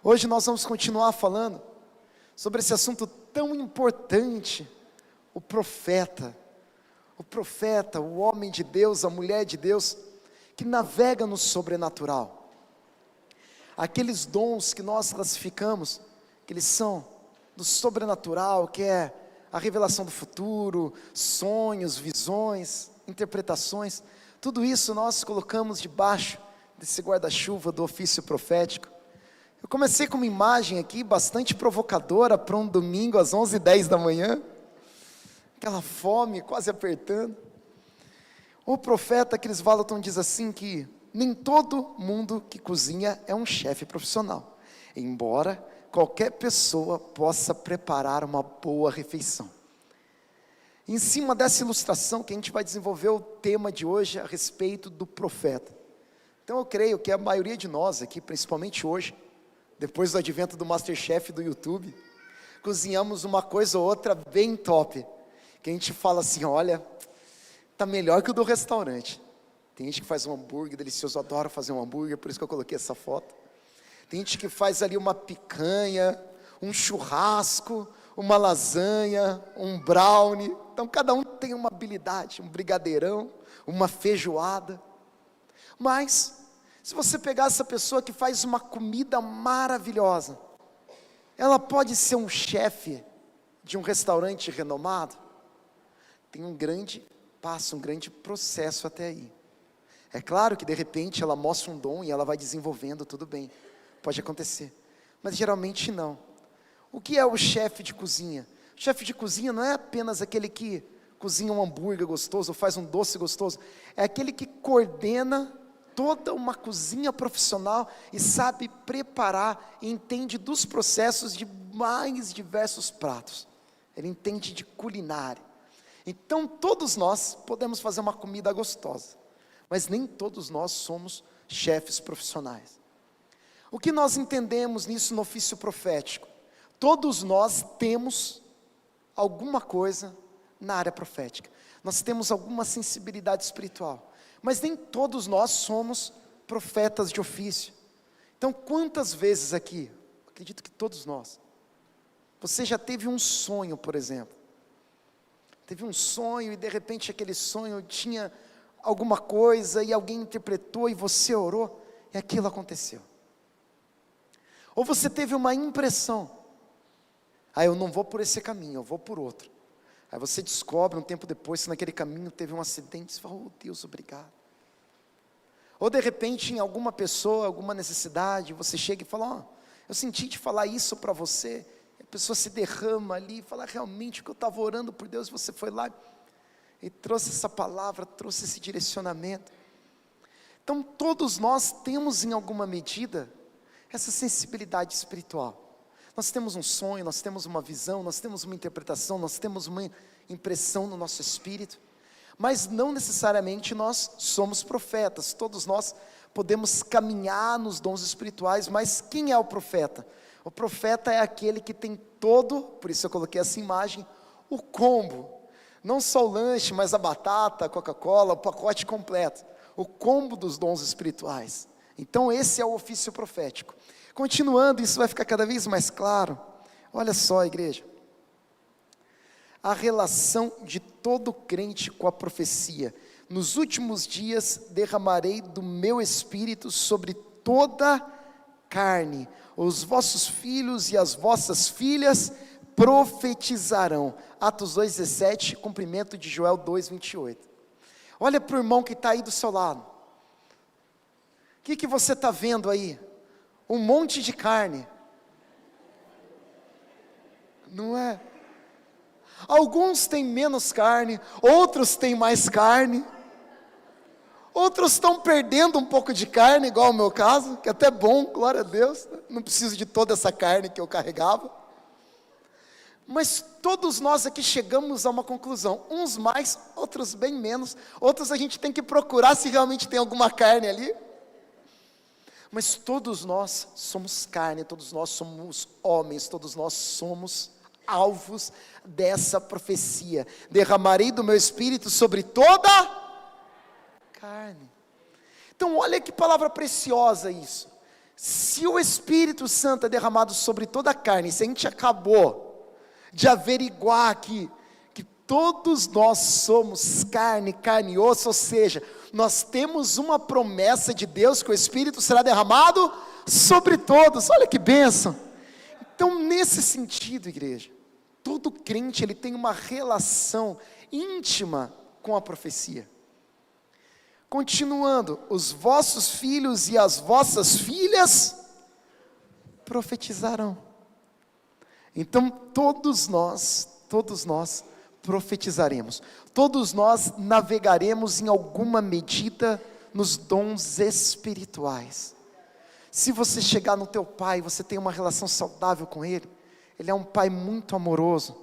Hoje nós vamos continuar falando sobre esse assunto tão importante, o profeta, o homem de Deus, a mulher de Deus, que navega no sobrenatural. Aqueles dons que nós classificamos, que eles são do sobrenatural, que é a revelação do futuro, sonhos, visões, interpretações, tudo isso nós colocamos debaixo desse guarda-chuva do ofício profético. Eu comecei com uma imagem aqui bastante provocadora para um domingo às 11h10 da manhã, aquela fome quase apertando. O profeta Chris Vallotton diz assim que nem todo mundo que cozinha é um chefe profissional, embora qualquer pessoa possa preparar uma boa refeição. Em cima dessa ilustração que a gente vai desenvolver o tema de hoje a respeito do profeta. Então eu creio que a maioria de nós aqui, principalmente hoje, depois do advento do Masterchef do YouTube, cozinhamos uma coisa ou outra bem top, que a gente fala assim, olha, tá melhor que o do restaurante. Tem gente que faz um hambúrguer delicioso, eu adoro fazer um hambúrguer, por isso que eu coloquei essa foto. Tem gente que faz ali uma picanha, um churrasco, uma lasanha, um brownie. Então cada um tem uma habilidade, um brigadeirão, uma feijoada. Mas, se você pegar essa pessoa que faz uma comida maravilhosa, ela pode ser um chefe de um restaurante renomado? Tem um grande passo, um grande processo até aí. É claro que de repente ela mostra um dom e ela vai desenvolvendo, tudo bem, pode acontecer, mas geralmente não. O que é o chefe de cozinha? O chefe de cozinha não é apenas aquele que cozinha um hambúrguer gostoso, ou faz um doce gostoso, é aquele que coordena toda uma cozinha profissional e sabe preparar e entende dos processos de mais diversos pratos. Ele entende de culinária. Então todos nós podemos fazer uma comida gostosa, mas nem todos nós somos chefes profissionais. O que nós entendemos nisso no ofício profético? Todos nós temos alguma coisa na área profética, nós temos alguma sensibilidade espiritual, mas nem todos nós somos profetas de ofício. Então quantas vezes aqui, acredito que todos nós, você já teve um sonho, por exemplo, teve um sonho e de repente aquele sonho tinha alguma coisa e alguém interpretou e você orou e aquilo aconteceu. Ou você teve uma impressão, eu não vou por esse caminho, eu vou por outro. Aí você descobre um tempo depois que naquele caminho teve um acidente, você fala, oh Deus, obrigado. Ou de repente em alguma pessoa, alguma necessidade, você chega e fala, eu senti de falar isso para você, a pessoa se derrama ali, fala realmente o que eu estava orando por Deus, você foi lá e trouxe essa palavra, trouxe esse direcionamento. Então todos nós temos em alguma medida essa sensibilidade espiritual. Nós temos um sonho, nós temos uma visão, nós temos uma interpretação, nós temos uma impressão no nosso espírito, mas não necessariamente nós somos profetas. Todos nós podemos caminhar nos dons espirituais, mas quem é o profeta? O profeta é aquele que tem todo, por isso eu coloquei essa imagem, o combo, não só o lanche, mas a batata, a Coca-Cola, o pacote completo, o combo dos dons espirituais. Então esse é o ofício profético. Continuando, isso vai ficar cada vez mais claro. Olha só, igreja, a relação de todo crente com a profecia. Nos últimos dias derramarei do meu espírito sobre toda carne. Os vossos filhos e as vossas filhas profetizarão. Atos 2,17, cumprimento de Joel 2,28. Olha para o irmão que está aí do seu lado. O que você está vendo aí? Um monte de carne, não é? Alguns têm menos carne, outros têm mais carne, outros estão perdendo um pouco de carne, igual o meu caso, que é até bom, glória a Deus, não preciso de toda essa carne que eu carregava, mas todos nós aqui chegamos a uma conclusão, uns mais, outros bem menos, outros a gente tem que procurar se realmente tem alguma carne ali, mas todos nós somos carne, todos nós somos homens, todos nós somos alvos dessa profecia. Derramarei do meu espírito sobre toda carne. Então olha que palavra preciosa isso. Se o Espírito Santo é derramado sobre toda a carne, se a gente acabou de averiguar aqui, que todos nós somos carne, carne e osso, ou seja, nós temos uma promessa de Deus que o Espírito será derramado sobre todos. Olha que bênção. Então, nesse sentido, igreja, todo crente ele tem uma relação íntima com a profecia. Continuando, os vossos filhos e as vossas filhas profetizarão. Então todos nós profetizaremos. Todos nós navegaremos em alguma medida nos dons espirituais. Se você chegar no teu pai, você tem uma relação saudável com ele, ele é um pai muito amoroso,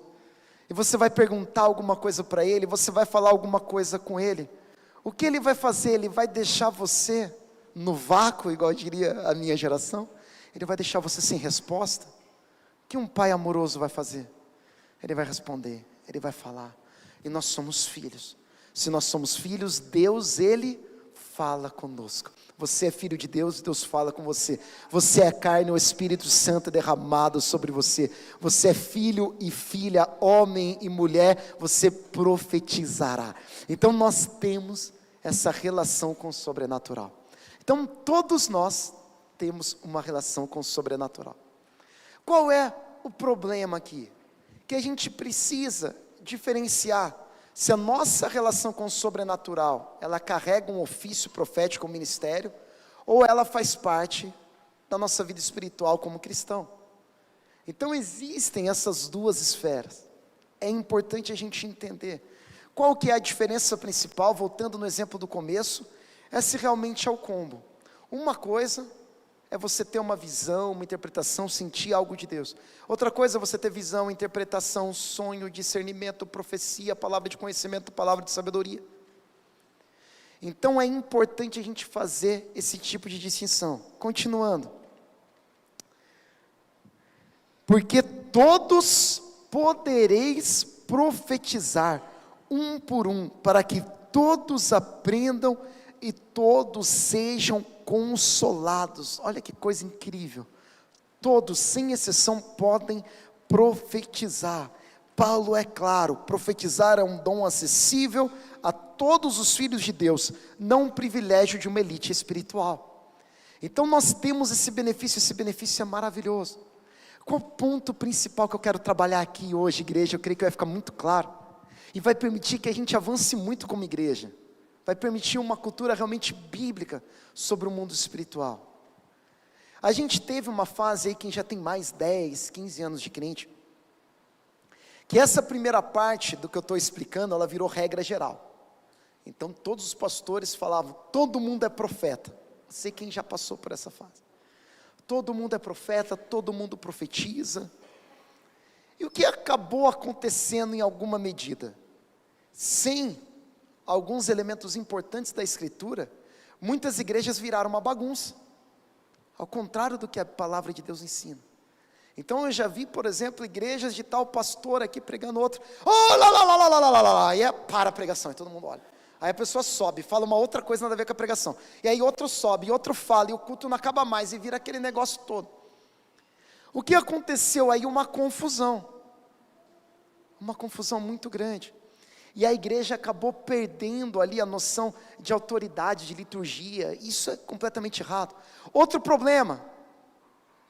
e você vai perguntar alguma coisa para ele, você vai falar alguma coisa com ele, o que ele vai fazer? Ele vai deixar você no vácuo, igual diria a minha geração? Ele vai deixar você sem resposta? O que um pai amoroso vai fazer? Ele vai responder, ele vai falar. E nós somos filhos. Se nós somos filhos, Deus, ele fala conosco. Você é filho de Deus, Deus fala com você. Você é carne, o Espírito Santo é derramado sobre você. Você é filho e filha, homem e mulher, você profetizará. Então nós temos essa relação com o sobrenatural. Então todos nós temos uma relação com o sobrenatural. Qual é o problema aqui? Que a gente precisa diferenciar se a nossa relação com o sobrenatural, ela carrega um ofício profético, um ministério, ou ela faz parte da nossa vida espiritual como cristão. Então existem essas duas esferas. É importante a gente entender. Qual que é a diferença principal, voltando no exemplo do começo, é se realmente é o combo. Uma coisa é você ter uma visão, uma interpretação, sentir algo de Deus. Outra coisa é você ter visão, interpretação, sonho, discernimento, profecia, palavra de conhecimento, palavra de sabedoria. Então é importante a gente fazer esse tipo de distinção. Continuando. Porque todos podereis profetizar, um por um, para que todos aprendam e todos sejam consolados. Olha que coisa incrível. Todos, sem exceção, podem profetizar. Paulo é claro, profetizar é um dom acessível a todos os filhos de Deus, não um privilégio de uma elite espiritual. Então nós temos esse benefício é maravilhoso. Qual o ponto principal que eu quero trabalhar aqui hoje, igreja? Eu creio que vai ficar muito claro, e vai permitir que a gente avance muito como igreja, vai permitir uma cultura realmente bíblica sobre o mundo espiritual. A gente teve uma fase aí, quem já tem mais 10, 15 anos de crente, que essa primeira parte do que eu estou explicando, ela virou regra geral. Então todos os pastores falavam, todo mundo é profeta. Não sei quem já passou por essa fase. Todo mundo é profeta, todo mundo profetiza. E o que acabou acontecendo em alguma medida? Sem alguns elementos importantes da Escritura, muitas igrejas viraram uma bagunça, ao contrário do que a palavra de Deus ensina. Então eu já vi, por exemplo, igrejas de tal pastor aqui pregando outro, e para a pregação, e todo mundo olha. Aí a pessoa sobe, fala uma outra coisa nada a ver com a pregação, e aí outro sobe, e outro fala, e o culto não acaba mais, e vira aquele negócio todo. O que aconteceu aí? Uma confusão muito grande, e a igreja acabou perdendo ali a noção de autoridade, de liturgia. Isso é completamente errado. Outro problema,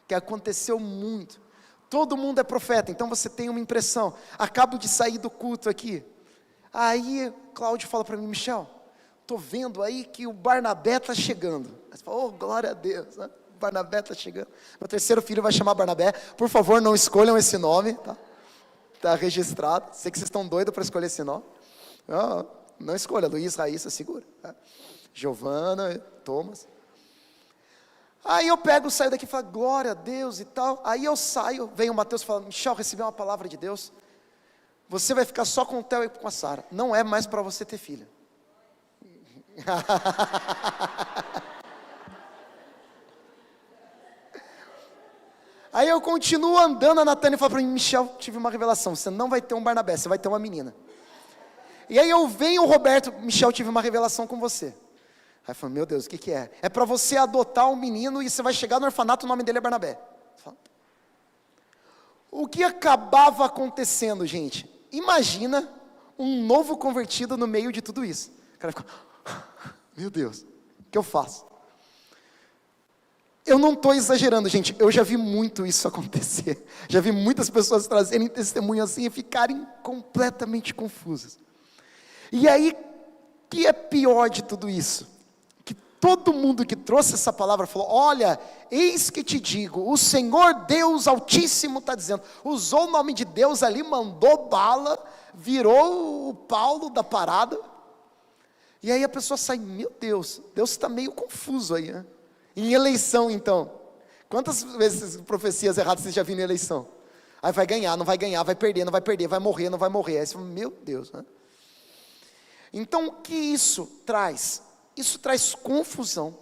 que aconteceu muito, todo mundo é profeta, então você tem uma impressão, acabo de sair do culto aqui, aí Cláudio fala para mim, Michel, estou vendo aí que o Barnabé está chegando. Aí você fala, oh, glória a Deus, né? Barnabé está chegando, meu terceiro filho vai chamar Barnabé, por favor não escolham esse nome, tá? Está registrado, sei que vocês estão doidos para escolher esse nome, não escolha, Luiz, Raíssa, segura, tá? Giovana, Thomas. Aí eu saio daqui e falo, glória a Deus e tal. Aí eu saio, vem o Mateus falando, Michel, recebi uma palavra de Deus, você vai ficar só com o Theo e com a Sara, não é mais para você ter filha. Aí eu continuo andando, a Natânia fala para mim, Michel, tive uma revelação, você não vai ter um Barnabé, você vai ter uma menina. E aí eu venho o Roberto, Michel, tive uma revelação com você. Aí eu falei, meu Deus, o que é? É para você adotar um menino e você vai chegar no orfanato, o nome dele é Barnabé. O que acabava acontecendo, gente? Imagina um novo convertido no meio de tudo isso. O cara ficou, meu Deus, o que eu faço? Eu não estou exagerando, gente, eu já vi muito isso acontecer. Já vi muitas pessoas trazerem testemunho assim e ficarem completamente confusas. E aí, o que é pior de tudo isso? Que todo mundo que trouxe essa palavra falou, olha, eis que te digo, o Senhor Deus Altíssimo está dizendo, usou o nome de Deus ali, mandou bala, virou o Paulo da parada, e aí a pessoa sai, meu Deus está meio confuso aí, né? Em eleição então, quantas vezes profecias erradas vocês já viram em eleição? Aí vai ganhar, não vai ganhar, vai perder, não vai perder, vai morrer, não vai morrer, aí você fala, meu Deus, né? Então o que isso traz? Isso traz confusão,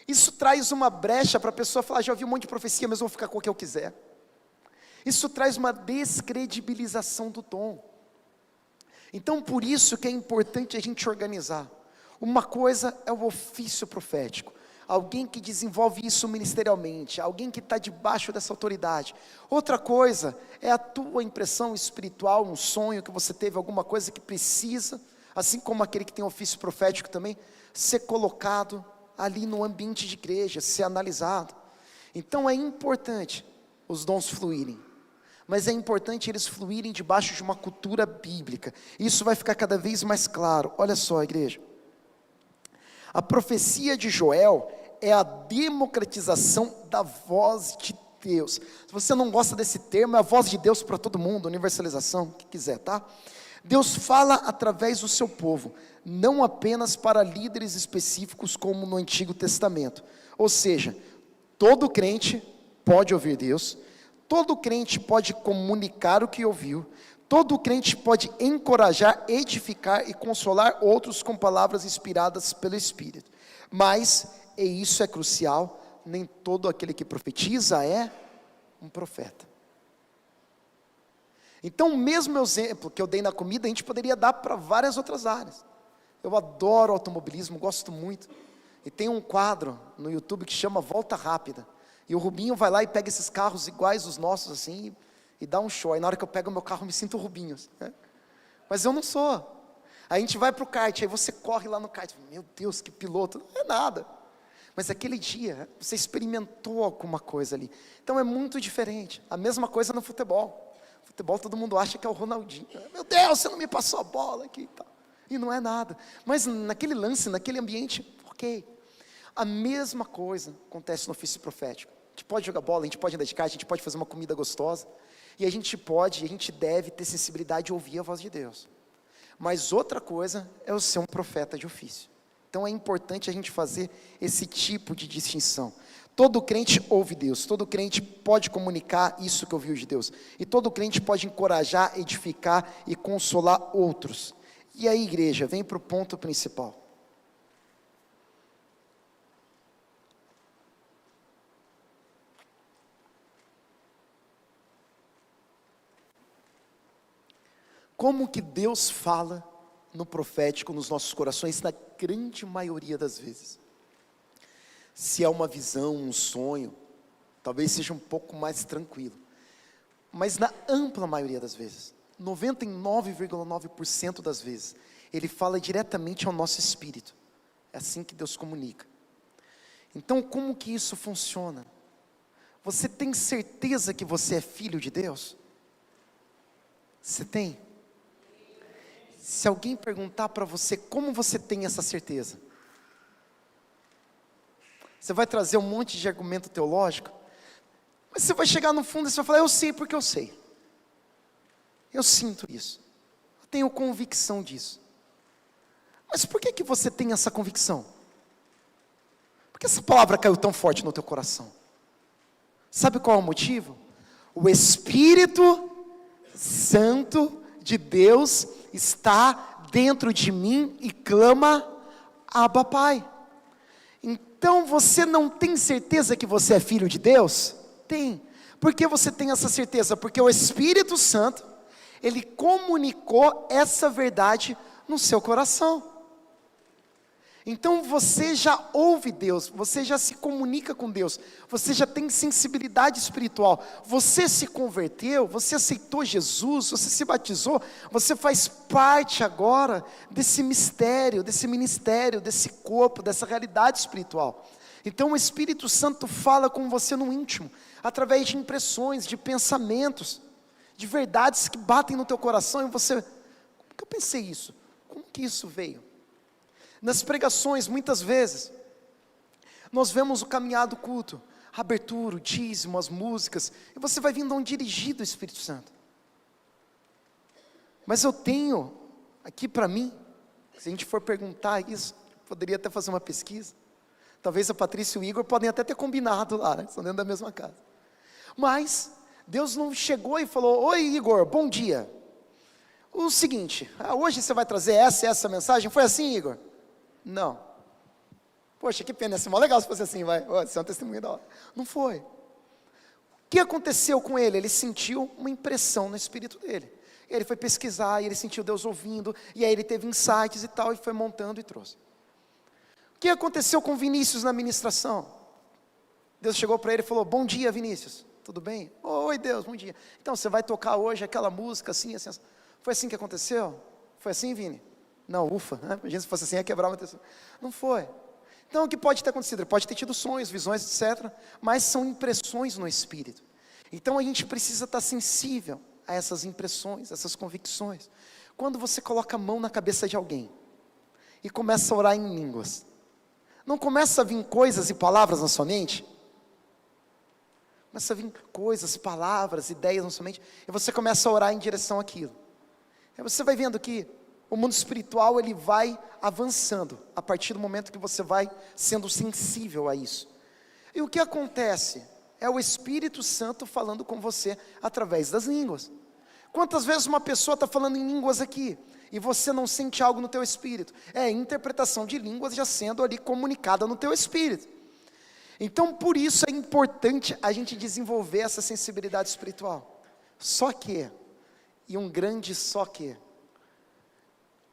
isso traz uma brecha para a pessoa falar, já ouvi um monte de profecia, mas eu vou ficar com o que eu quiser. Isso traz uma descredibilização do dom. Então por isso que é importante a gente organizar. Uma coisa é o ofício profético, alguém que desenvolve isso ministerialmente, alguém que está debaixo dessa autoridade. Outra coisa é a tua impressão espiritual, um sonho que você teve, alguma coisa que precisa, assim como aquele que tem ofício profético também, ser colocado ali no ambiente de igreja, ser analisado. Então é importante os dons fluírem, mas é importante eles fluírem debaixo de uma cultura bíblica. Isso vai ficar cada vez mais claro. Olha só, igreja, a profecia de Joel é a democratização da voz de Deus. Se você não gosta desse termo, é a voz de Deus para todo mundo, universalização, o que quiser, tá? Deus fala através do seu povo, não apenas para líderes específicos como no Antigo Testamento. Ou seja, todo crente pode ouvir Deus, todo crente pode comunicar o que ouviu, todo crente pode encorajar, edificar e consolar outros com palavras inspiradas pelo Espírito. Mas, e isso é crucial, nem todo aquele que profetiza é um profeta. Então o mesmo exemplo que eu dei na comida, a gente poderia dar para várias outras áreas. Eu adoro automobilismo, gosto muito. E tem um quadro no YouTube que chama Volta Rápida. E o Rubinho vai lá e pega esses carros iguais os nossos assim, e dá um show. Aí na hora que eu pego o meu carro eu me sinto Rubinho, né? Mas eu não sou. Aí a gente vai para o kart, aí você corre lá no kart, meu Deus, que piloto, não é nada. Mas aquele dia, você experimentou alguma coisa ali. Então é muito diferente. A mesma coisa no futebol. Futebol todo mundo acha que é o Ronaldinho. Meu Deus, você não me passou a bola aqui e tal. E não é nada. Mas naquele lance, naquele ambiente, ok. A mesma coisa acontece no ofício profético. A gente pode jogar bola, a gente pode andar de kart, a gente pode fazer uma comida gostosa. E a gente pode, a gente deve ter sensibilidade de ouvir a voz de Deus. Mas outra coisa é eu ser um profeta de ofício. Então é importante a gente fazer esse tipo de distinção. Todo crente ouve Deus, todo crente pode comunicar isso que ouviu de Deus. E todo crente pode encorajar, edificar e consolar outros. E aí, igreja, vem para o ponto principal. Como que Deus fala no profético, nos nossos corações, na grande maioria das vezes? Se é uma visão, um sonho, talvez seja um pouco mais tranquilo. Mas na ampla maioria das vezes, 99,9% das vezes, Ele fala diretamente ao nosso espírito. É assim que Deus comunica. Então como que isso funciona? Você tem certeza que você é filho de Deus? Você tem? Se alguém perguntar para você como você tem essa certeza, você vai trazer um monte de argumento teológico, mas você vai chegar no fundo e você vai falar, eu sei porque eu sei. Eu sinto isso. Eu tenho convicção disso. Mas por que você tem essa convicção? Por que essa palavra caiu tão forte no teu coração? Sabe qual é o motivo? O Espírito Santo de Deus está dentro de mim e clama, Abba Pai. Então você não tem certeza que você é filho de Deus? Tem. Por que você tem essa certeza? Porque o Espírito Santo, Ele comunicou essa verdade no seu coração. Então você já ouve Deus, você já se comunica com Deus, você já tem sensibilidade espiritual, você se converteu, você aceitou Jesus, você se batizou, você faz parte agora desse mistério, desse ministério, desse corpo, dessa realidade espiritual. Então o Espírito Santo fala com você no íntimo, através de impressões, de pensamentos, de verdades que batem no teu coração, e você, como que eu pensei isso? Como que isso veio? Nas pregações, muitas vezes, nós vemos o caminhar do culto, a abertura, o dízimo, as músicas, e você vai vindo a um dirigido do Espírito Santo. Mas eu tenho, aqui para mim, se a gente for perguntar isso, poderia até fazer uma pesquisa, talvez a Patrícia e o Igor podem até ter combinado lá, né? São dentro da mesma casa. Mas, Deus não chegou e falou: oi Igor, bom dia. O seguinte, hoje você vai trazer essa mensagem, foi assim, Igor? Não. Poxa, que pena, ia ser mó legal se fosse assim, vai. Isso é um testemunho da hora. Não foi. O que aconteceu com ele? Ele sentiu uma impressão no espírito dele. Ele foi pesquisar, e ele sentiu Deus ouvindo, e aí ele teve insights e tal, e foi montando e trouxe. O que aconteceu com Vinícius na ministração? Deus chegou para ele e falou: bom dia, Vinícius, tudo bem? Oi Deus, bom dia. Então você vai tocar hoje aquela música assim, assim, assim. Foi assim que aconteceu? Foi assim, Vini? Não, ufa, né? Imagina se fosse assim, ia quebrar uma pessoa. Não foi. Então o que pode ter acontecido? Ele pode ter tido sonhos, visões, etc. Mas são impressões no espírito. Então a gente precisa estar sensível a essas impressões, essas convicções. Quando você coloca a mão na cabeça de alguém e começa a orar em línguas, não começa a vir coisas e palavras na sua mente? Começa a vir coisas, palavras, ideias na sua mente, e você começa a orar em direção àquilo. Aí você vai vendo que o mundo espiritual, ele vai avançando, a partir do momento que você vai sendo sensível a isso. E o que acontece? É o Espírito Santo falando com você, através das línguas. Quantas vezes uma pessoa está falando em línguas aqui, e você não sente algo no teu espírito? É a interpretação de línguas já sendo ali comunicada no teu espírito. Então por isso é importante a gente desenvolver essa sensibilidade espiritual. Só que, e um grande só que,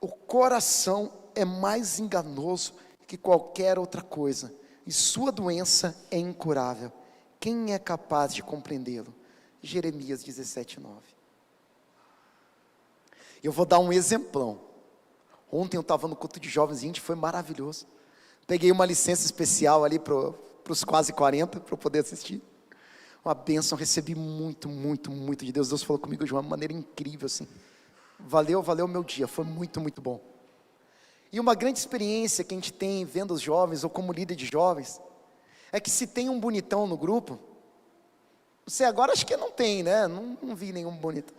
o coração é mais enganoso que qualquer outra coisa, e sua doença é incurável. Quem é capaz de compreendê-lo? Jeremias 17:9. Eu vou dar um exemplão. Ontem eu estava no culto de jovens, gente, foi maravilhoso. Peguei uma licença especial ali para os quase 40, para eu poder assistir. Uma bênção, recebi muito, muito, muito de Deus. Deus falou comigo de uma maneira incrível, assim. Valeu o meu dia, foi muito, muito bom. E uma grande experiência que a gente tem vendo os jovens, ou como líder de jovens, é que se tem um bonitão no grupo, você agora acho que não tem, né? Não vi nenhum bonitão.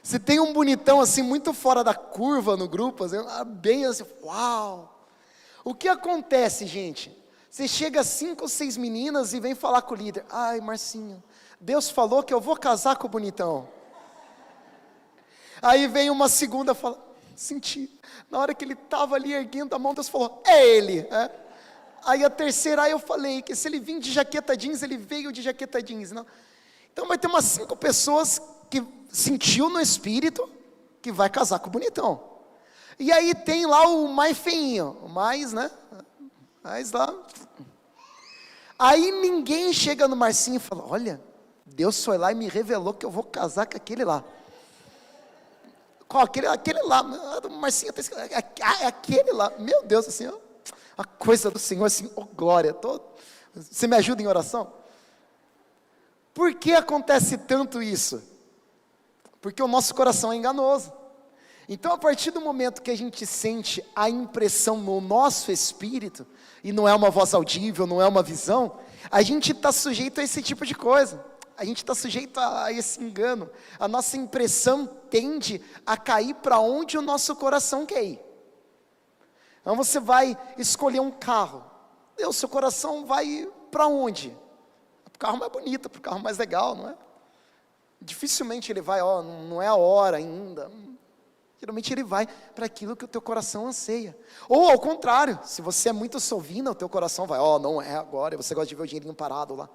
Se tem um bonitão assim, muito fora da curva no grupo, assim, bem assim, uau! O que acontece, gente? Você chega a 5 ou 6 meninas e vem falar com o líder: ai, Marcinho, Deus falou que eu vou casar com o bonitão. Aí vem uma segunda e fala: senti. Na hora que ele estava ali erguendo a mão, Deus falou: é ele. Aí a terceira, aí eu falei que se ele vir de jaqueta jeans, ele veio de jaqueta jeans. Não. Então vai ter umas 5 pessoas que sentiu no espírito que vai casar com o bonitão. E aí tem lá o mais feinho, o mais, né? Mais lá. Aí ninguém chega no Marcinho e fala: olha, Deus foi lá e me revelou que eu vou casar com aquele lá. Qual? Aquele lá, Marcinho, é aquele lá, meu Deus, assim, ó, a coisa do Senhor, assim, oh glória, você me ajuda em oração? Por que acontece tanto isso? Porque o nosso coração é enganoso. Então a partir do momento que a gente sente a impressão no nosso espírito, e não é uma voz audível, não é uma visão, a gente está sujeito a esse tipo de coisa. A gente está sujeito a esse engano. A nossa impressão tende a cair para onde o nosso coração quer ir. Então você vai escolher um carro, e o seu coração vai para onde? Para o carro mais bonito, para o carro mais legal, não é? Dificilmente ele vai, não é a hora ainda. Geralmente ele vai para aquilo que o teu coração anseia. Ou ao contrário, se você é muito sovina, o teu coração vai, não é agora, e você gosta de ver o dinheirinho parado lá.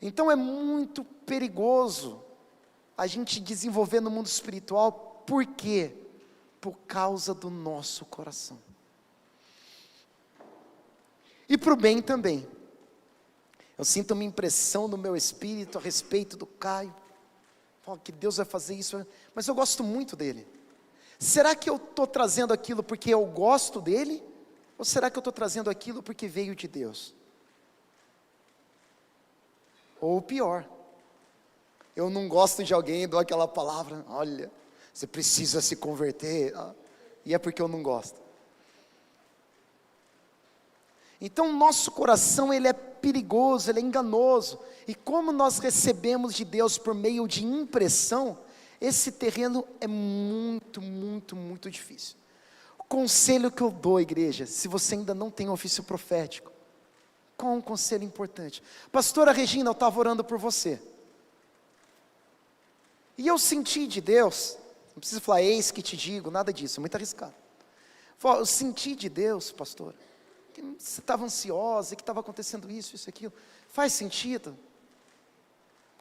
Então é muito perigoso a gente desenvolver no mundo espiritual. Por quê? por causa do nosso coração. E para o bem também. Eu sinto uma impressão no meu espírito a respeito do Caio. Falo que Deus vai fazer isso, mas eu gosto muito dele. Será que eu estou trazendo aquilo porque eu gosto dele? Ou será que eu estou trazendo aquilo porque veio de Deus? Ou pior, eu não gosto de alguém, dou aquela palavra, olha, você precisa se converter, e é porque eu não gosto. Então nosso coração ele é perigoso, ele é enganoso, e como nós recebemos de Deus por meio de impressão, esse terreno é muito, muito, muito difícil. O conselho que eu dou, igreja, se você ainda não tem ofício profético, qual é um conselho importante? Pastora Regina, eu estava orando por você, e eu senti de Deus, não precisa falar, eis que te digo, nada disso, é muito arriscado. Eu senti de Deus, pastora, que você estava ansiosa, que estava acontecendo isso, aquilo, faz sentido?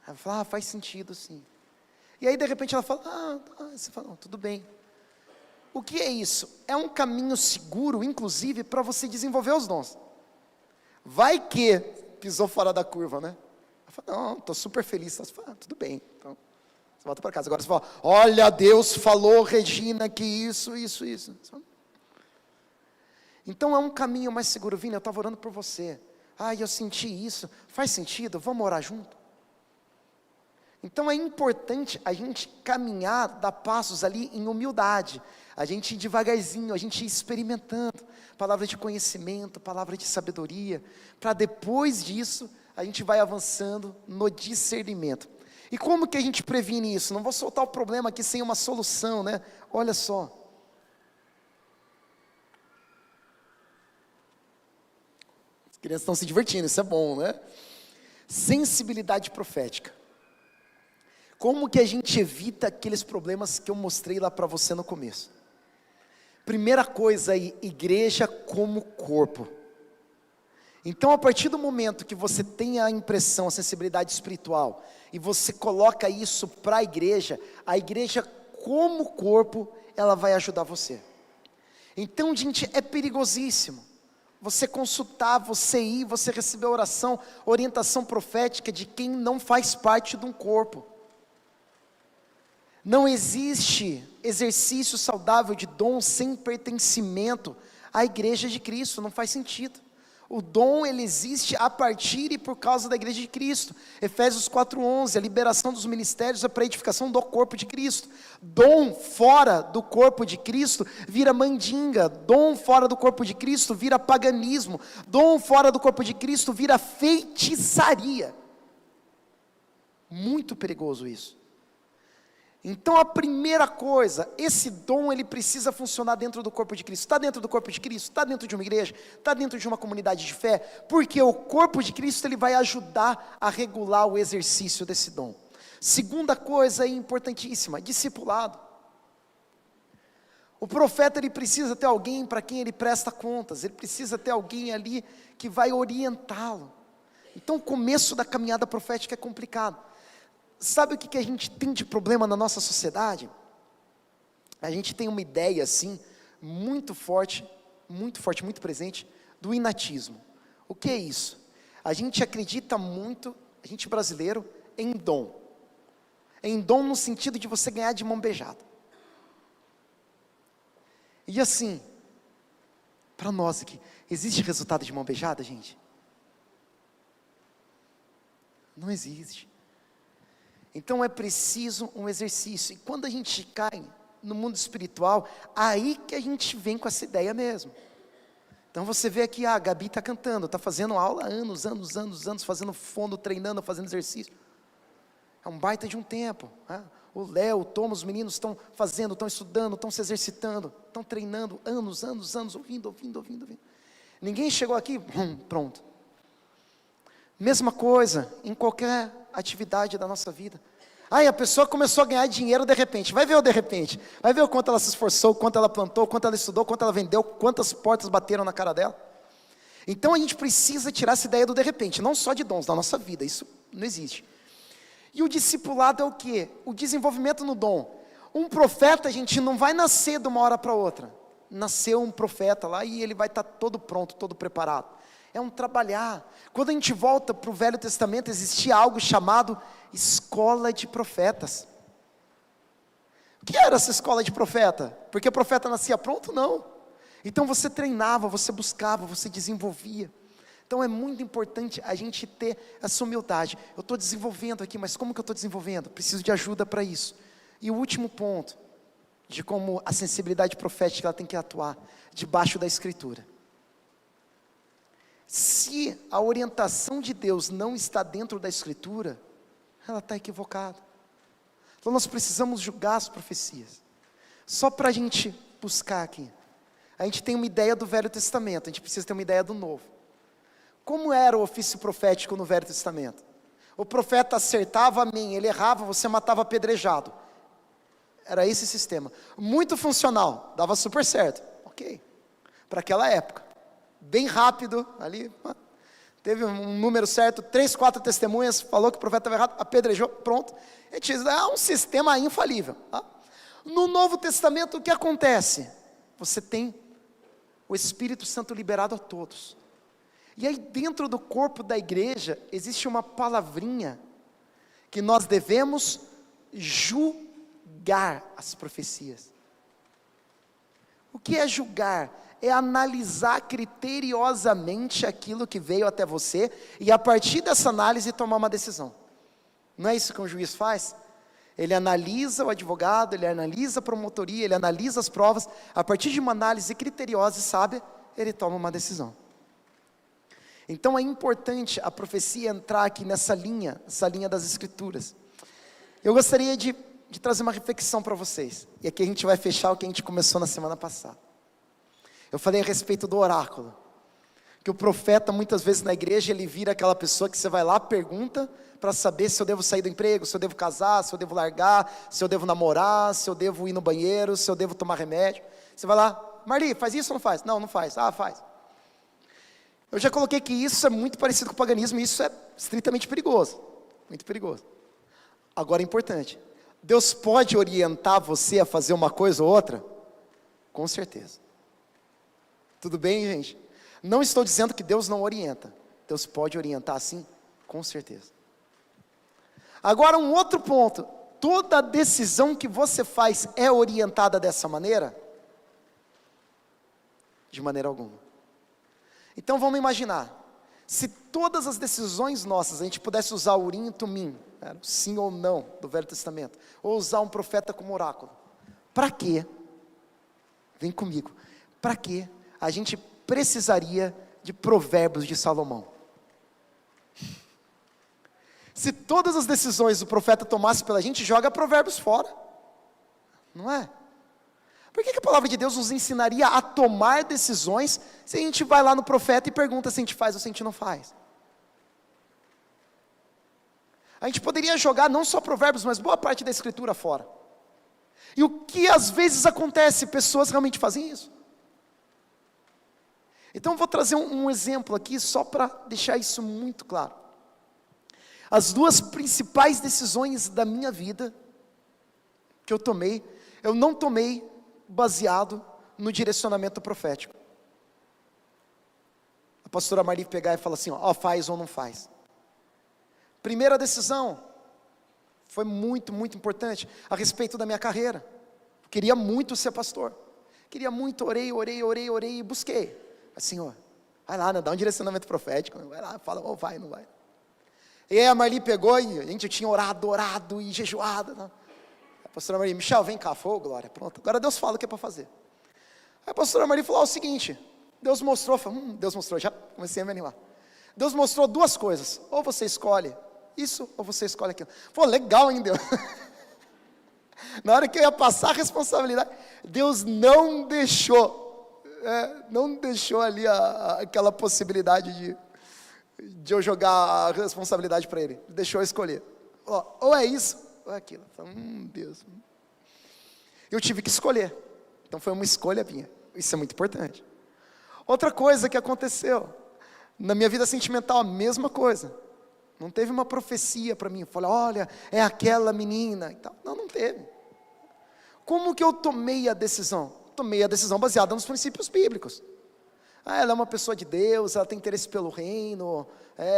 Ela fala, faz sentido sim. E aí de repente ela fala, você fala, tudo bem. O que é isso? É um caminho seguro, inclusive, para você desenvolver os dons. Vai que pisou fora da curva, né? Ela fala, não, estou super feliz. Você fala, tudo bem, então você volta para casa. Agora você fala, olha, Deus falou, Regina, que isso. Então é um caminho mais seguro. Vini, eu estava orando por você. Eu senti isso. Faz sentido? Vamos orar junto? Então é importante a gente caminhar, dar passos ali em humildade. A gente ir devagarzinho, a gente ir experimentando. Palavra de conhecimento, palavra de sabedoria. Para depois disso, a gente vai avançando no discernimento. E como que a gente previne isso? Não vou soltar o problema aqui sem uma solução, né? Olha só. As crianças estão se divertindo, isso é bom, né? Sensibilidade profética. Como que a gente evita aqueles problemas que eu mostrei lá para você no começo? Primeira coisa aí, igreja como corpo. Então a partir do momento que você tem a impressão, a sensibilidade espiritual, e você coloca isso para a igreja como corpo, ela vai ajudar você. Então gente, é perigosíssimo. Você consultar, você ir, você receber oração, orientação profética de quem não faz parte de um corpo. Não existe exercício saudável de dom sem pertencimento à igreja de Cristo, não faz sentido. O dom ele existe a partir e por causa da igreja de Cristo. Efésios 4:11, a liberação dos ministérios é para a edificação do corpo de Cristo. Dom fora do corpo de Cristo vira mandinga, dom fora do corpo de Cristo vira paganismo, dom fora do corpo de Cristo vira feitiçaria. Muito perigoso isso. Então a primeira coisa, esse dom ele precisa funcionar dentro do corpo de Cristo. Está dentro do corpo de Cristo? Está dentro de uma igreja? Está dentro de uma comunidade de fé? Porque o corpo de Cristo ele vai ajudar a regular o exercício desse dom. Segunda coisa importantíssima, discipulado. O profeta ele precisa ter alguém para quem ele presta contas, ele precisa ter alguém ali que vai orientá-lo. Então o começo da caminhada profética é complicado. Sabe o que a gente tem de problema na nossa sociedade? A gente tem uma ideia assim, muito forte, muito presente, do inatismo. O que é isso? A gente acredita muito, a gente brasileiro, em dom. Em dom no sentido de você ganhar de mão beijada. E assim, para nós aqui, existe resultado de mão beijada, gente? Não existe. Então é preciso um exercício, e quando a gente cai no mundo espiritual, aí que a gente vem com essa ideia mesmo. Então você vê aqui, a Gabi está cantando, está fazendo aula há anos, fazendo fono, treinando, fazendo exercício, é um baita de um tempo, né? O Léo, o Thomas, os meninos estão fazendo, estão estudando, estão se exercitando, estão treinando, anos, ouvindo, ninguém chegou aqui, pronto. Mesma coisa, em qualquer atividade da nossa vida. A pessoa começou a ganhar dinheiro de repente, vai ver o de repente, vai ver o quanto ela se esforçou, o quanto ela plantou, o quanto ela estudou, o quanto ela vendeu, quantas portas bateram na cara dela. Então a gente precisa tirar essa ideia do de repente, não só de dons da nossa vida, isso não existe. E o discipulado é o quê? O desenvolvimento no dom. Um profeta, gente, não vai nascer de uma hora para outra. Nasceu um profeta lá e ele vai estar todo pronto, todo preparado. É um trabalhar. Quando a gente volta para o Velho Testamento, existia algo chamado escola de profetas. O que era essa escola de profeta? Porque o profeta nascia pronto? Não. Então você treinava, você buscava, você desenvolvia. Então é muito importante a gente ter essa humildade. Eu estou desenvolvendo aqui, mas como que eu estou desenvolvendo? Preciso de ajuda para isso. E o último ponto, de como a sensibilidade profética ela tem que atuar, debaixo da Escritura. Se a orientação de Deus não está dentro da Escritura, ela está equivocada. Então nós precisamos julgar as profecias. Só para a gente buscar aqui. A gente tem uma ideia do Velho Testamento, a gente precisa ter uma ideia do Novo. Como era o ofício profético no Velho Testamento? O profeta acertava, amém, ele errava, você matava apedrejado. Era esse sistema. Muito funcional, dava super certo. Ok, para aquela época. Bem rápido, ali, teve um número certo, 3, 4 testemunhas, falou que o profeta estava errado, apedrejou, pronto. A gente diz, é um sistema infalível. Tá? No Novo Testamento, o que acontece? Você tem o Espírito Santo liberado a todos. E aí dentro do corpo da igreja, existe uma palavrinha, que nós devemos julgar as profecias. O que é julgar? É analisar criteriosamente aquilo que veio até você, e a partir dessa análise tomar uma decisão. Não é isso que um juiz faz? Ele analisa o advogado, ele analisa a promotoria, ele analisa as provas, a partir de uma análise criteriosa e sábia, ele toma uma decisão. Então é importante a profecia entrar aqui nessa linha das Escrituras. Eu gostaria de trazer uma reflexão para vocês, e aqui a gente vai fechar o que a gente começou na semana passada. Eu falei a respeito do oráculo, que o profeta muitas vezes na igreja, ele vira aquela pessoa que você vai lá, pergunta, para saber se eu devo sair do emprego, se eu devo casar, se eu devo largar, se eu devo namorar, se eu devo ir no banheiro, se eu devo tomar remédio. Você vai lá, Marli, faz isso ou não faz? Não, não faz. Ah, faz. Eu já coloquei que isso é muito parecido com o paganismo, e isso é estritamente perigoso, muito perigoso. Agora é importante, Deus pode orientar você a fazer uma coisa ou outra? Com certeza. Tudo bem, gente? Não estou dizendo que Deus não orienta, Deus pode orientar sim, com certeza. Agora um outro ponto, toda decisão que você faz é orientada dessa maneira? De maneira alguma. Então vamos imaginar, se todas as decisões nossas, a gente pudesse usar o Urim e Tumim, sim ou não, do Velho Testamento, ou usar um profeta como oráculo, para quê? Vem comigo, para quê a gente precisaria de Provérbios de Salomão? Se todas as decisões o profeta tomasse pela gente, joga Provérbios fora, não é? Por que a palavra de Deus nos ensinaria a tomar decisões, se a gente vai lá no profeta e pergunta se a gente faz ou se a gente não faz? A gente poderia jogar não só Provérbios, mas boa parte da Escritura fora. E o que às vezes acontece, pessoas realmente fazem isso. Então eu vou trazer um exemplo aqui, só para deixar isso muito claro. As duas principais decisões da minha vida, que eu não tomei baseado no direcionamento profético. A pastora Marli pegar e falar assim, ó, faz ou não faz. Primeira decisão, foi muito, muito importante, a respeito da minha carreira. Queria muito ser pastor. Queria muito, orei e busquei. Assim, ó, vai lá, dá um direcionamento profético, vai lá, fala, vai, não vai. E aí a Marli pegou e a gente tinha orado e jejuado. Né? A pastora Marli, Michel, vem cá, fogo, glória, pronto. Agora Deus fala o que é para fazer. Aí a pastora Marli falou o seguinte, Deus mostrou, Deus mostrou, já comecei a me animar. Deus mostrou duas coisas, ou você escolhe isso, ou você escolhe aquilo. Pô, legal, hein, Deus? Na hora que eu ia passar a responsabilidade, Deus não deixou ali aquela possibilidade de eu jogar a responsabilidade para Ele, deixou eu escolher, ou é isso, ou é aquilo. Deus, eu tive que escolher, então foi uma escolha minha, isso é muito importante. Outra coisa que aconteceu, na minha vida sentimental, a mesma coisa, não teve uma profecia para mim, falei, olha, é aquela menina, e tal. Não teve. Como que eu tomei a decisão? Tomei a decisão baseada nos princípios bíblicos. Ela é uma pessoa de Deus, ela tem interesse pelo reino,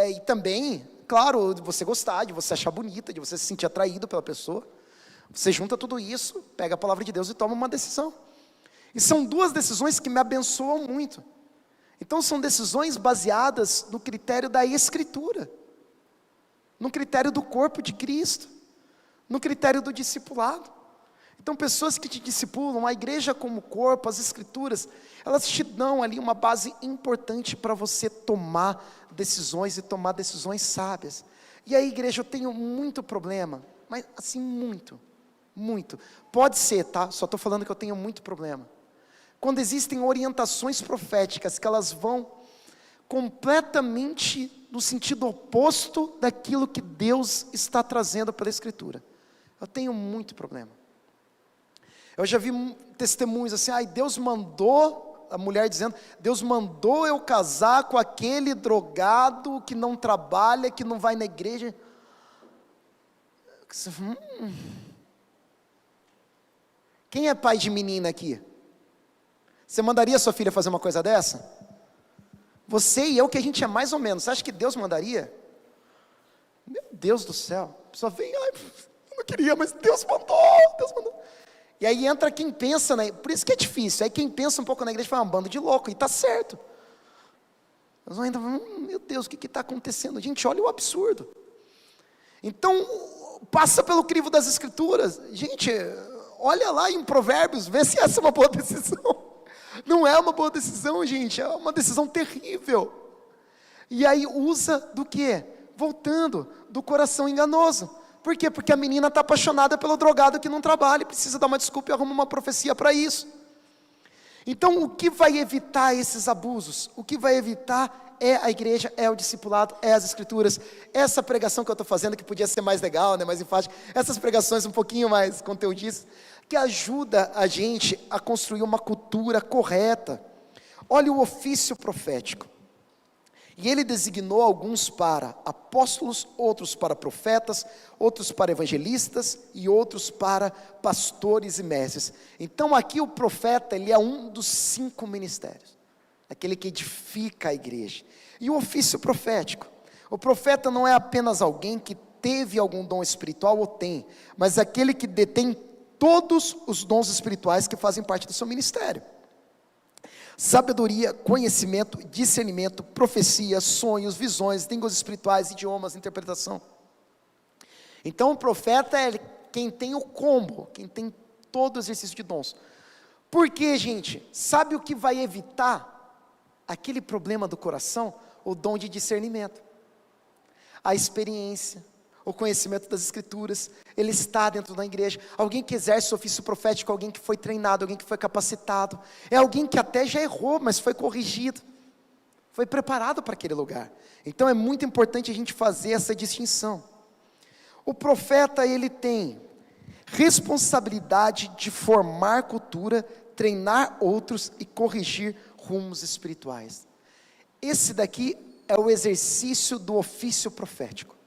e também, claro, de você gostar, de você achar bonita, de você se sentir atraído pela pessoa. Você junta tudo isso, pega a palavra de Deus e toma uma decisão. E são duas decisões que me abençoam muito. Então são decisões baseadas no critério da Escritura, no critério do corpo de Cristo, no critério do discipulado. Então pessoas que te discipulam, a igreja como corpo, as Escrituras, elas te dão ali uma base importante para você tomar decisões e tomar decisões sábias. E aí, igreja, eu tenho muito problema, mas assim, muito. Pode ser, tá? Só estou falando que eu tenho muito problema. Quando existem orientações proféticas que elas vão completamente no sentido oposto daquilo que Deus está trazendo pela Escritura. Eu tenho muito problema. Eu já vi testemunhos assim, Deus mandou, a mulher dizendo, Deus mandou eu casar com aquele drogado que não trabalha, que não vai na igreja. Quem é pai de menina aqui? Você mandaria sua filha fazer uma coisa dessa? Você e eu, que a gente é mais ou menos, você acha que Deus mandaria? Meu Deus do céu, a pessoa vem, eu não queria, mas Deus mandou. E aí entra quem pensa, né? Por isso que é difícil, aí quem pensa um pouco na igreja fala, um bando de louco, e está certo. Mas ainda, meu Deus, o que está acontecendo? Gente, olha o absurdo. Então, passa pelo crivo das Escrituras. Gente, olha lá em Provérbios, vê se essa é uma boa decisão. Não é uma boa decisão, gente, é uma decisão terrível. E aí usa do quê? Voltando, do coração enganoso. Por quê? Porque a menina está apaixonada pelo drogado que não trabalha, precisa dar uma desculpa e arruma uma profecia para isso. Então, o que vai evitar esses abusos? O que vai evitar é a igreja, é o discipulado, é as Escrituras. Essa pregação que eu estou fazendo, que podia ser mais legal, né, mais enfática, essas pregações um pouquinho mais conteudistas, que ajuda a gente a construir uma cultura correta. Olha o ofício profético. E ele designou alguns para apóstolos, outros para profetas, outros para evangelistas e outros para pastores e mestres. Então aqui o profeta, ele é um dos 5 ministérios, aquele que edifica a igreja. E o ofício profético, o profeta não é apenas alguém que teve algum dom espiritual ou tem, mas aquele que detém todos os dons espirituais que fazem parte do seu ministério. Sabedoria, conhecimento, discernimento, profecia, sonhos, visões, línguas espirituais, idiomas, interpretação. Então o profeta é quem tem o combo, quem tem todo o exercício de dons. Por quê, gente? Sabe o que vai evitar aquele problema do coração? O dom de discernimento, a experiência, o conhecimento das Escrituras. Ele está dentro da igreja. Alguém que exerce o ofício profético, alguém que foi treinado, alguém que foi capacitado, é alguém que até já errou, mas foi corrigido, foi preparado para aquele lugar. Então é muito importante a gente fazer essa distinção. O profeta, ele tem responsabilidade de formar cultura, treinar outros e corrigir rumos espirituais. Esse daqui é o exercício do ofício profético.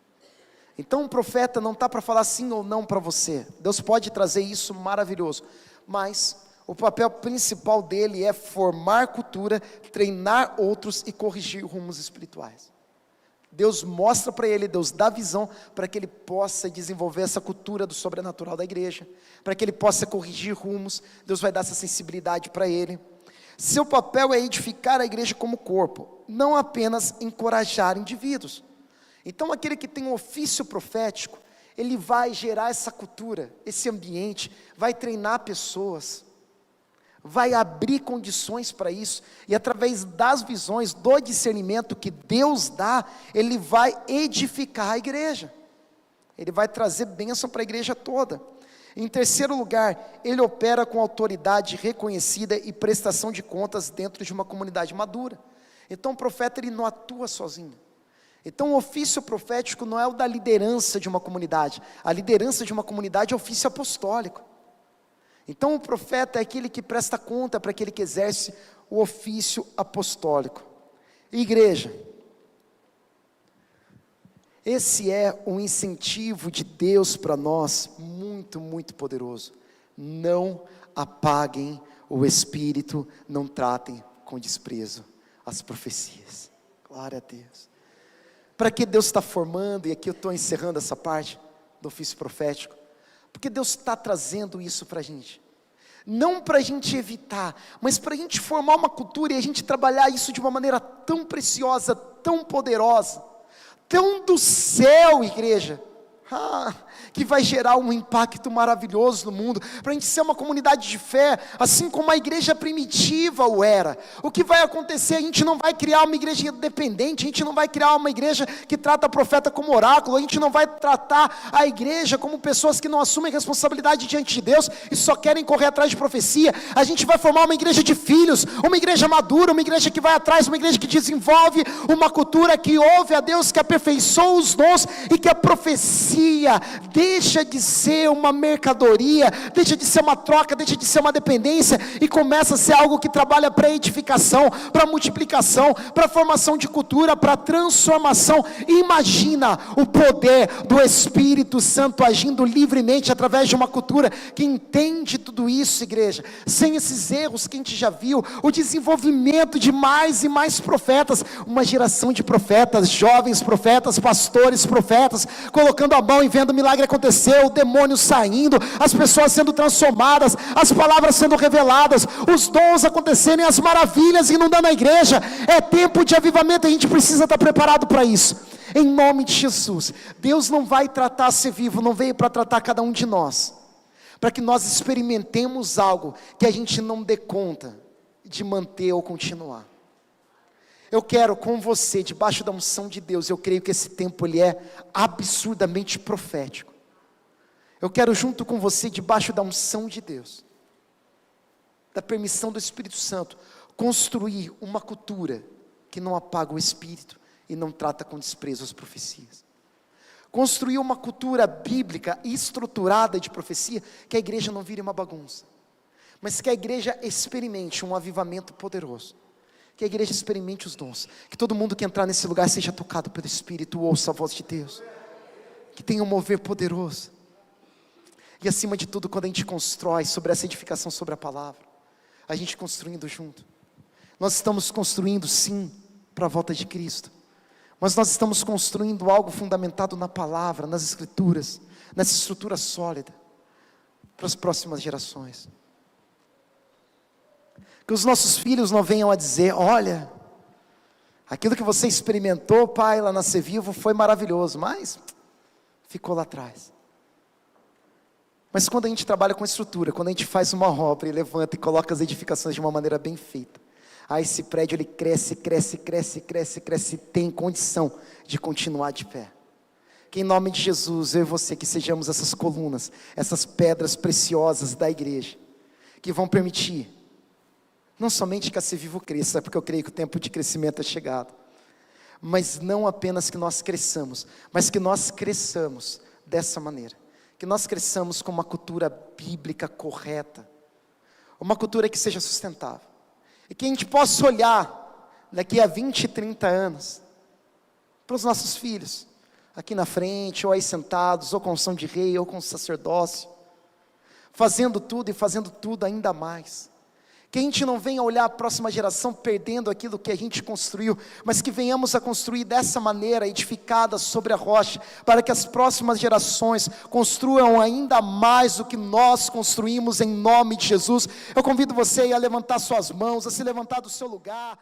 Então o profeta não está para falar sim ou não para você. Deus pode trazer isso maravilhoso, mas o papel principal dele é formar cultura, treinar outros e corrigir rumos espirituais. Deus mostra para ele, Deus dá visão para que ele possa desenvolver essa cultura do sobrenatural da igreja, para que ele possa corrigir rumos. Deus vai dar essa sensibilidade para ele. Seu papel é edificar a igreja como corpo, não apenas encorajar indivíduos. Então aquele que tem um ofício profético, ele vai gerar essa cultura, esse ambiente, vai treinar pessoas, vai abrir condições para isso, e através das visões, do discernimento que Deus dá, ele vai edificar a igreja, ele vai trazer bênção para a igreja toda. Em terceiro lugar, ele opera com autoridade reconhecida e prestação de contas dentro de uma comunidade madura. Então o profeta, ele não atua sozinho. Então o ofício profético não é o da liderança de uma comunidade. A liderança de uma comunidade é ofício apostólico. Então o profeta é aquele que presta conta para aquele que exerce o ofício apostólico. Igreja, esse é um incentivo de Deus para nós, muito, muito poderoso. Não apaguem o Espírito, não tratem com desprezo as profecias. Glória a Deus. Para que Deus está formando, e aqui eu estou encerrando essa parte do ofício profético, porque Deus está trazendo isso para a gente, não para a gente evitar, mas para a gente formar uma cultura e a gente trabalhar isso de uma maneira tão preciosa, tão poderosa, tão do céu, igreja, que vai gerar um impacto maravilhoso no mundo, para a gente ser uma comunidade de fé, assim como a igreja primitiva o era. O que vai acontecer? A gente não vai criar uma igreja independente, a gente não vai criar uma igreja que trata a profeta como oráculo, a gente não vai tratar a igreja como pessoas que não assumem responsabilidade diante de Deus e só querem correr atrás de profecia. A gente vai formar uma igreja de filhos, uma igreja madura, uma igreja que vai atrás, uma igreja que desenvolve uma cultura que ouve a Deus, que aperfeiçoa os dons, e que a profecia deixa de ser uma mercadoria, deixa de ser uma troca, deixa de ser uma dependência, e começa a ser algo que trabalha para edificação, para multiplicação, para formação de cultura, para transformação. Imagina o poder do Espírito Santo agindo livremente através de uma cultura que entende tudo isso, igreja, sem esses erros que a gente já viu, o desenvolvimento de mais e mais profetas, uma geração de profetas, jovens profetas, pastores profetas, colocando a mão e vendo o milagre acontecer, o demônio saindo, as pessoas sendo transformadas, as palavras sendo reveladas, os dons acontecerem, as maravilhas inundando a igreja. É tempo de avivamento, a gente precisa estar preparado para isso, em nome de Jesus. Deus não vai tratar ser vivo, não veio para tratar cada um de nós, para que nós experimentemos algo que a gente não dê conta de manter ou continuar. Eu quero com você, debaixo da unção de Deus, eu creio que esse tempo ele é absurdamente profético. Eu quero junto com você, debaixo da unção de Deus, da permissão do Espírito Santo, construir uma cultura que não apaga o Espírito e não trata com desprezo as profecias. Construir uma cultura bíblica estruturada de profecia, que a igreja não vire uma bagunça, mas que a igreja experimente um avivamento poderoso. Que a igreja experimente os dons, que todo mundo que entrar nesse lugar seja tocado pelo Espírito, ouça a voz de Deus, que tenha um mover poderoso. E acima de tudo, quando a gente constrói sobre essa edificação sobre a palavra, a gente construindo junto, nós estamos construindo sim para a volta de Cristo, mas nós estamos construindo algo fundamentado na palavra, nas escrituras, nessa estrutura sólida, para as próximas gerações. Que os nossos filhos não venham a dizer: olha, aquilo que você experimentou, pai, lá na Ser Vivo foi maravilhoso, mas ficou lá atrás. Mas quando a gente trabalha com estrutura, quando a gente faz uma obra e levanta e coloca as edificações de uma maneira bem feita, aí esse prédio ele cresce, e tem condição de continuar de pé. Que em nome de Jesus, eu e você, que sejamos essas colunas, essas pedras preciosas da igreja, que vão permitir não somente que a Ser Vivo cresça, porque eu creio que o tempo de crescimento é chegado, mas não apenas que nós cresçamos, mas que nós cresçamos dessa maneira, que nós cresçamos com uma cultura bíblica correta, uma cultura que seja sustentável, e que a gente possa olhar daqui a 20, 30 anos, para os nossos filhos, aqui na frente, ou aí sentados, ou com unção de rei, ou com sacerdócio, fazendo tudo e fazendo tudo ainda mais. Que a gente não venha olhar a próxima geração perdendo aquilo que a gente construiu, mas que venhamos a construir dessa maneira, edificada sobre a rocha, para que as próximas gerações construam ainda mais do que nós construímos, em nome de Jesus. Eu convido você a levantar suas mãos, a se levantar do seu lugar.